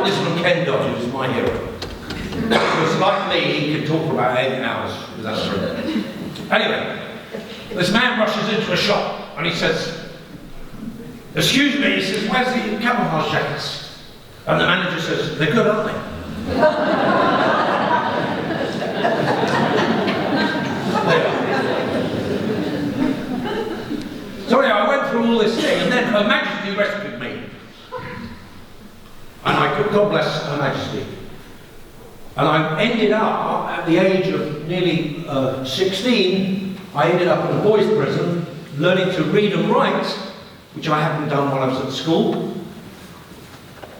This one, Ken Dodge, is my hero. Because like me, he can talk for about 8 hours without struggle. Anyway, this man rushes into a shop and he says, "Excuse me," he says, "where's the camouflage jackets?" And the manager says, "They're good, aren't they?" So anyway, I went through all this thing, and then Her Majesty rescued me. And I could, God bless Her Majesty. And I ended up, at the age of nearly 16, I ended up in a boys' prison, learning to read and write, which I hadn't done while I was at school.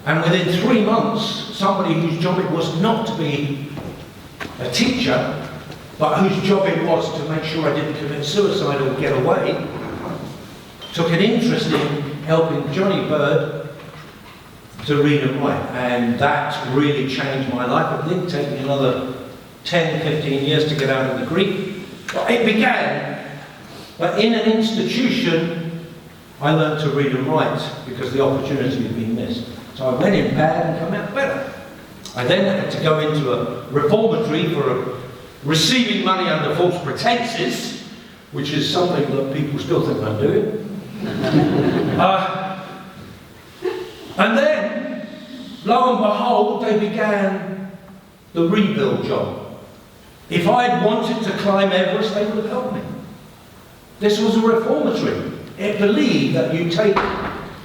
And within 3 months, somebody whose job it was not to be a teacher, but whose job it was to make sure I didn't commit suicide or get away, took an interest in helping Johnny Bird to read and write. And that really changed my life. It did take me another 10, 15 years to get out of the grief. But it began, but in an institution, I learned to read and write because the opportunity had been missed. So I went in bad and come out better. I then had to go into a reformatory for receiving money under false pretenses, which is something that people still think I'm doing. And then, lo and behold, they began the rebuild job. If I had wanted to climb Everest, they would have helped me. This was a reformatory. It believed that you take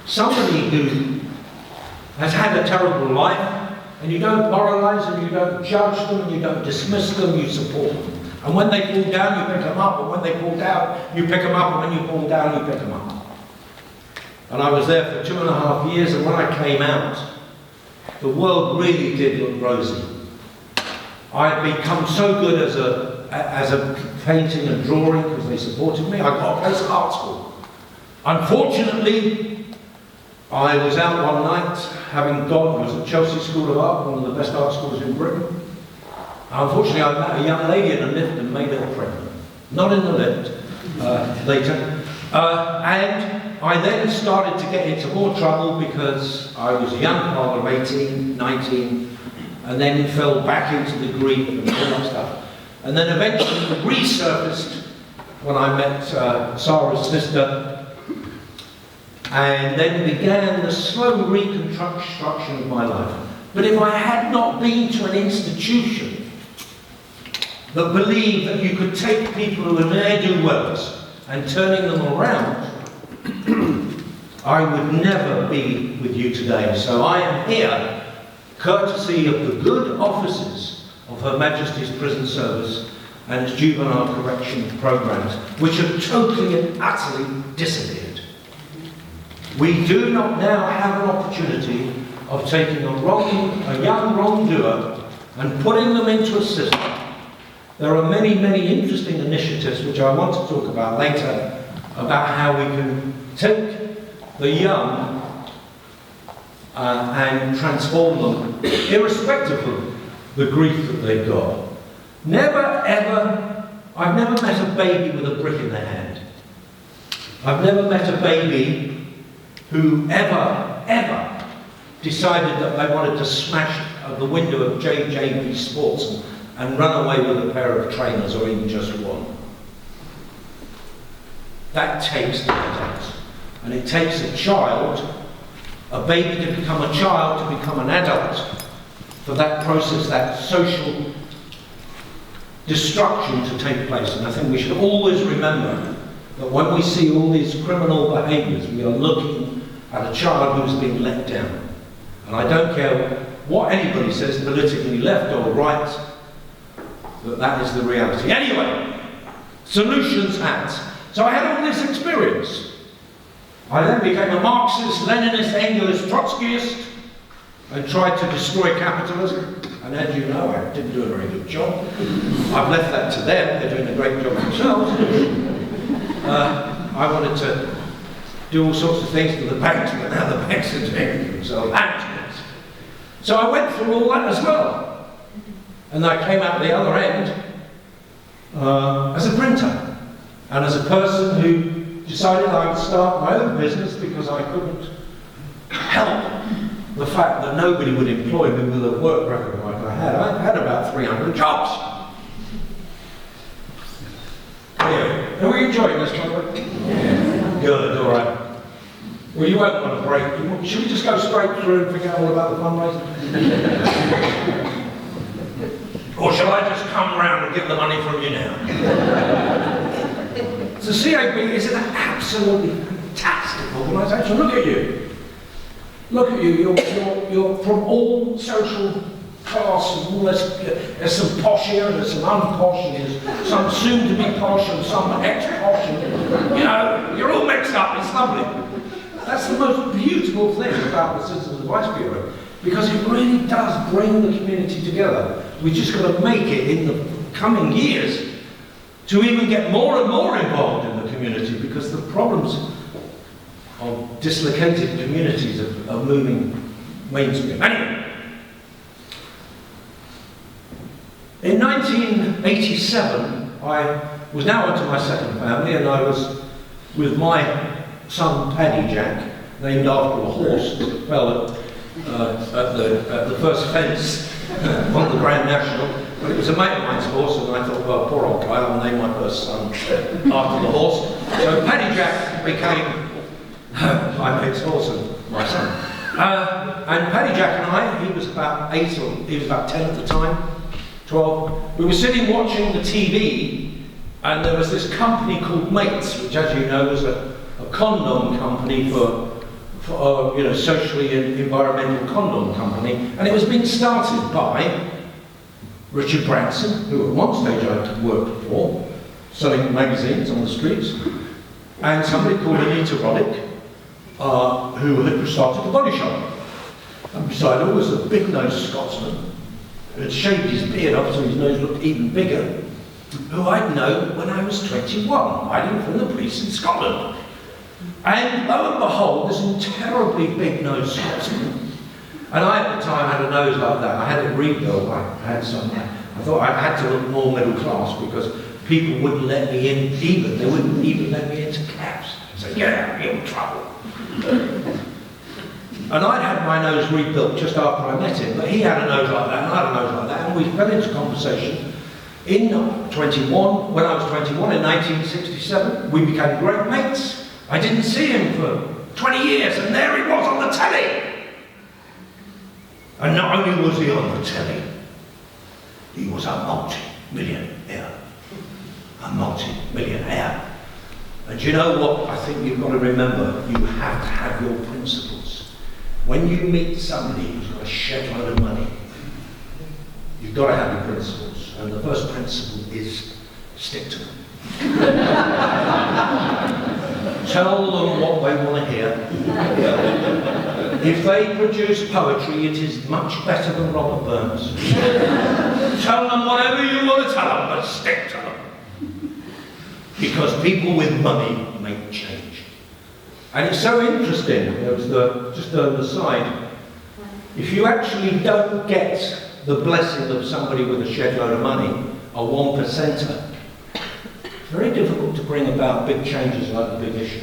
somebody who has had a terrible life, and you don't moralize them, you don't judge them, you don't dismiss them, you support them. And when they fall down, you pick them up, and when they fall down, you pick them up, and when you fall down, you pick them up. And I was there for 2.5 years, and when I came out, the world really did look rosy. I had become so good as a painting and drawing because they supported me. I got a place at art school. Unfortunately, I was out one night, having gone, I was at Chelsea School of Art, one of the best art schools in Britain. Unfortunately, I met a young lady in a lift and made her pregnant. Not in the lift, later. And I then started to get into more trouble because I was a young father, 18, 19, and then fell back into the grief and all that stuff. And then eventually resurfaced when I met Sarah's sister, and then began the slow reconstruction of my life. But if I had not been to an institution that believed that you could take people who were ne'er-do-wells and turning them around, I would never be with you today. So I am here, courtesy of the good offices of Her Majesty's Prison Service and its juvenile correction programs, which have totally and utterly disappeared. We do not now have an opportunity of taking a young wrongdoer and putting them into a system. There are many, many interesting initiatives which I want to talk about later about how we can take the young and transform them, irrespective of the grief that they've got. I've never met a baby with a brick in their hand. I've never met a baby who ever decided that they wanted to smash the window of JJB Sports and run away with a pair of trainers, or even just one. That takes talent. And it takes a child, a baby to become a child, to become an adult, for that process, that social destruction to take place. And I think we should always remember that when we see all these criminal behaviours, we are looking at a child who's been let down. And I don't care what anybody says, politically left or right, that is the reality. Anyway, Solutions Hat. So I had all this experience. I then became a Marxist, Leninist, Engelist, Trotskyist, and tried to destroy capitalism. And as you know, I didn't do a very good job. I've left that to them. They're doing a great job themselves. I wanted to do all sorts of things to the banks, but now the banks are doing it themselves. So I went through all that as well. And I came out the other end as a printer and as a person who decided I would start my own business because I couldn't help the fact that nobody would employ me with a work record like I had. I had about 300 jobs. Anyway, are we enjoying this, Clifford? Yeah. Good, all right. Well, you won't want a break. Should we just go straight through and forget all about the fundraising? Or shall I just come round and get the money from you now? So CAB is an absolutely fantastic organisation. Look at you. Look at you. You're from all social classes. All this. There's some posh here, there's some unposh, there's some soon-to-be posh and some ex-posh. You know, you're all mixed up. It's lovely. That's the most beautiful thing about the Citizens Advice Bureau, because it really does bring the community together. We've just got to make it in the coming years to even get more and more involved in the community, because the problems of dislocated communities are moving mainstream. Anyway, in 1987, I was now into my second family, and I was with my son Paddy Jack, named after a horse that fell at the first fence on the Grand National. But it was a mate of mine's horse, and I thought, well, poor old guy, I'll name my first son after the horse. So Paddy Jack became my mate's horse and my son. And Paddy Jack and I, he was about 8 or he was about 10 at the time, 12. We were sitting watching the TV, and there was this company called Mates, which, as you know, was a condom company for you know, socially and environmental condom company, and it was being started by Richard Branson, who at one stage I worked for, selling magazines on the streets, and somebody called Anita Roddick, who had started the Body Shop. And beside her was a big-nosed Scotsman who had shaved his beard up so his nose looked even bigger, who I'd known when I was 21, hiding from the police in Scotland. And lo and behold, this terribly big-nosed Scotsman, and I at the time had a nose like that. I had it rebuilt. I had some. I thought I had to look more middle class because people wouldn't let me in even. They wouldn't even let me into cabs. So get out, you're in trouble. And I'd had my nose rebuilt just after I met him, but he had a nose like that, and I had a nose like that, and we fell into conversation. In 21, when I was 21, in 1967, we became great mates. I didn't see him for 20 years, and there he was on the telly. And not only was he on the telly, he was a multi-millionaire. A multi-millionaire. And you know what I think you've got to remember? You have to have your principles. When you meet somebody who's got a shed load of money, you've got to have your principles. And the first principle is stick to them. Tell them what they want to hear. If they produce poetry, it is much better than Robert Burns. Tell them whatever you want to tell them, but stick to them. Because people with money make change. And it's so interesting, it was just an aside, if you actually don't get the blessing of somebody with a shed load of money, a 1%er, it's very difficult to bring about big changes like the big issue.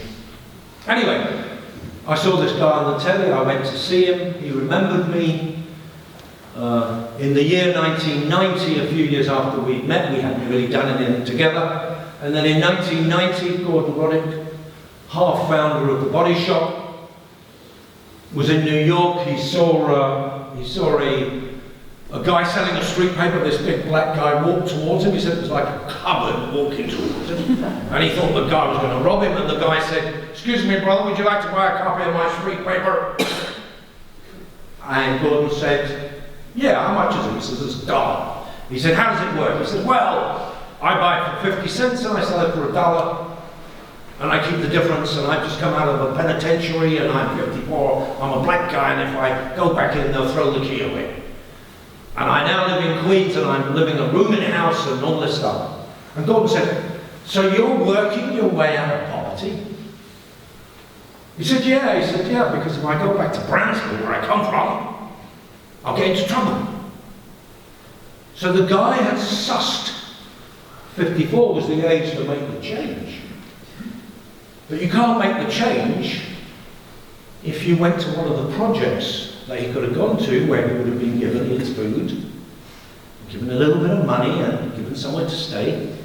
Anyway, I saw this guy on the telly, I went to see him, he remembered me. In the year 1990, a few years after we'd met, we hadn't really done anything together. And then in 1990, Gordon Roddick, half founder of the Body Shop, was in New York. He saw a guy selling a street paper. This big black guy walked towards him. He said it was like a cupboard walking towards him. And he thought the guy was going to rob him. And the guy said, "Excuse me, brother, would you like to buy a copy of my street paper?" And Gordon said, "Yeah, how much is it?" He says, "It's $1." He said, "How does it work?" He said, "Well, I buy it for 50 cents and I sell it for $1. And I keep the difference, and I've just come out of a penitentiary and I'm 54, I'm a black guy, and if I go back in, they'll throw the key away. And I now live in Queens and I'm living a rooming house and all this stuff." And Gordon said, "So you're working your way out of poverty?" He said, "Yeah." He said, "Yeah, because if I go back to Brownsville, where I come from, I'll get into trouble." So the guy had sussed 54 was the age to make the change. But you can't make the change if you went to one of the projects that he could have gone to where he would have been given his food, given a little bit of money and given somewhere to stay,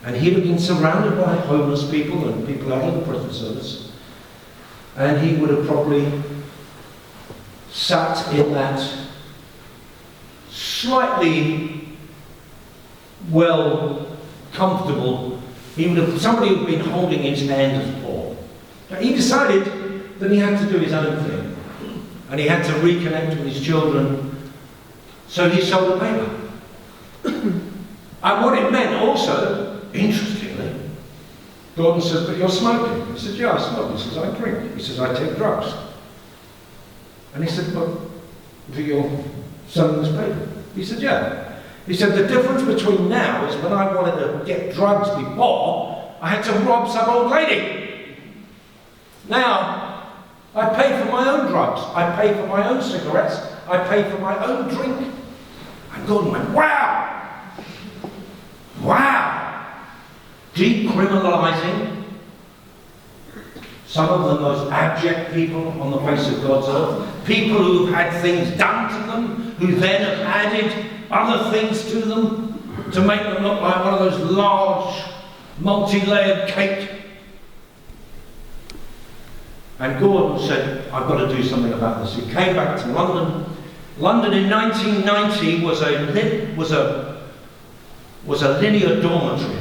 and he'd have been surrounded by homeless people and people out of the prison service, and he would have probably sat in that slightly, well, comfortable, somebody would have been holding his hand as Paul. Now, he decided that he had to do his own thing, and he had to reconnect with his children, so he sold a paper. And what it meant also, interestingly, Gordon said, "But you're smoking." He said, "Yeah, I smoke." He says, "I drink." He says, "I take drugs." And he said, "But you're selling this paper?" He said, "Yeah." He said, "The difference between now is when I wanted to get drugs before, I had to rob some old lady. Now, I pay for my own drugs. I pay for my own cigarettes. I pay for my own drink." And Gordon went, "Wow! Wow!" Decriminalising some of the most abject people on the face of God's earth, people who've had things done to them, who then have added other things to them to make them look like one of those large, multi-layered cake. And Gordon said, "I've got to do something about this." He came back to London. London in 1990 was a linear dormitory.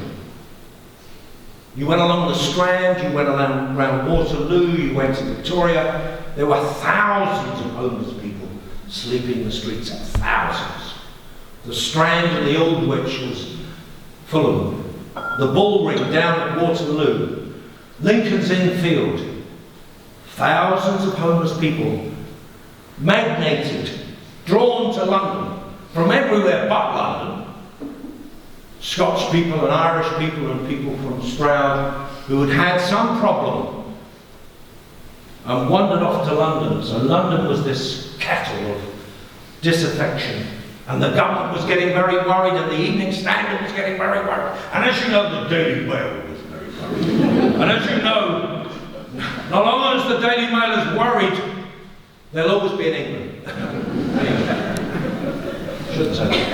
You went along the Strand, you went around Waterloo, you went to Victoria. There were thousands of homeless people sleeping in the streets, thousands. The Strand and the Old Witch was full of them. The Bullring down at Waterloo, Lincoln's Inn Field, thousands of homeless people, magnated, drawn to London from everywhere but London. Scotch people and Irish people and people from Stroud who had had some problem and wandered off to London. So London was this kettle of disaffection, and the government was getting very worried, and the Evening Standard was getting very worried, and as you know, the Daily Mail was very worried. And as you know, not long as the Daily Mail is worried, they'll always be in England. Anyway, shouldn't say that.